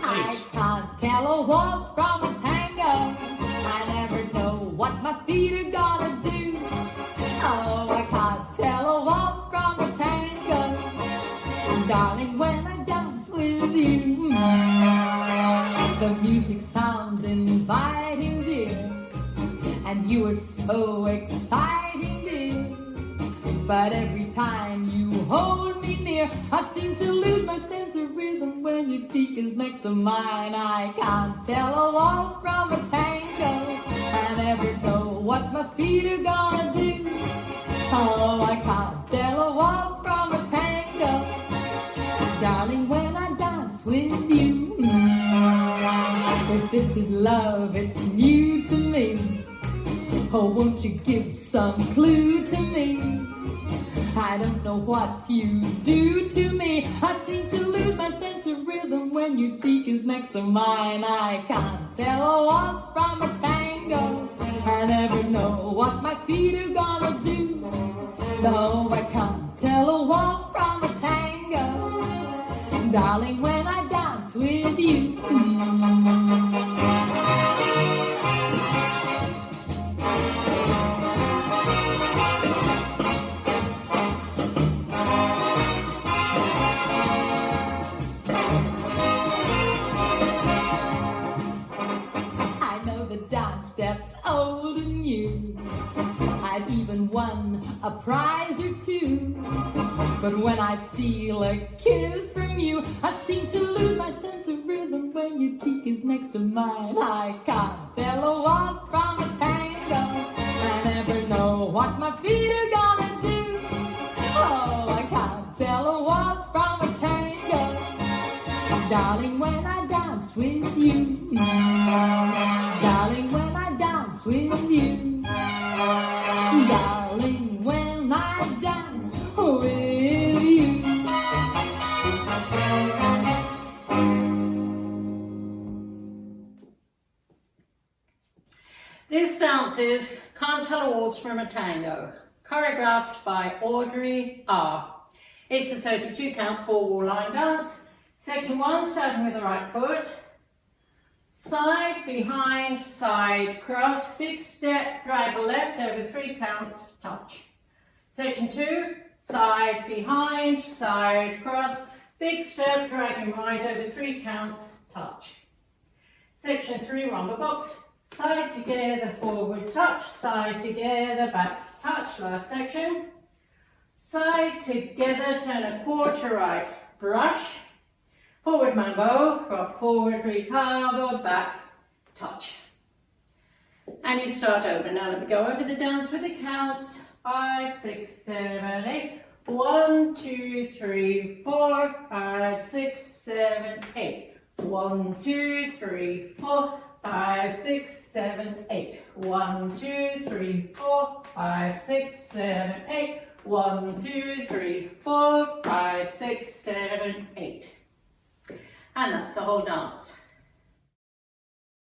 I can't tell a waltz from a tango. I never know what my feet are gonna do. Oh, I can't tell a waltz from a tango. Darling, when I dance with you, the music sounds inviting, dear, and you are so exciting, dear. But every time you hold me near, I seem to lose my sense of rhythm when your cheek is next to mine. I can't tell a waltz from a tango. I never know what my feet are gonna do. Oh, I can't tell a waltz from a tango. Darling, when I dance with you, if this is love, it's new to me. Oh, won't you give some clue to me? I don't know what you do to me. I seem to lose my sense of rhythm when your cheek is next to mine. I can't tell a waltz from a tango. I never know what my feet are gonna do. No, I can't tell a waltz from a tango. Darling, when I dance with you. I know the dance steps old and new. I've even won a prize or two. But when I steal a kiss from you, I seem to lose my sense of rhythm when your cheek is next to mine. I can't tell a waltz from a tango. I never know what my feet are gonna do. Oh, I can't tell a waltz from a tango. Darling, when I dance with you. Darling, when I dance with you. Darling, when I dance with you. This dance is Can't Tell a Waltz from a Tango, choreographed by Audrey R. It's a 32 count 4-wall line dance. Section 1, starting with the right foot. Side, behind, side, cross, big step, drag left over 3 counts, touch. Section 2, side, behind, side, cross, big step, dragging right over 3 counts, touch. Section 3, rumba box, side together, forward, touch, side together, back, touch. Last section. Side together, turn a quarter right, brush. Forward mambo, rock forward, recover, back, touch. And you start over. Now let me go over the dance with the counts. 5, 6, 7, 8. 1, 2, 3, 4, 5, 6, 7, 8. 1, 2, 3, 4, 5, 6, 7, 8. 1, 2, 3, 4, 5, 6, 7, 8. 1, 2, 3, 4, 5, 6, 7, 8. And that's the whole dance.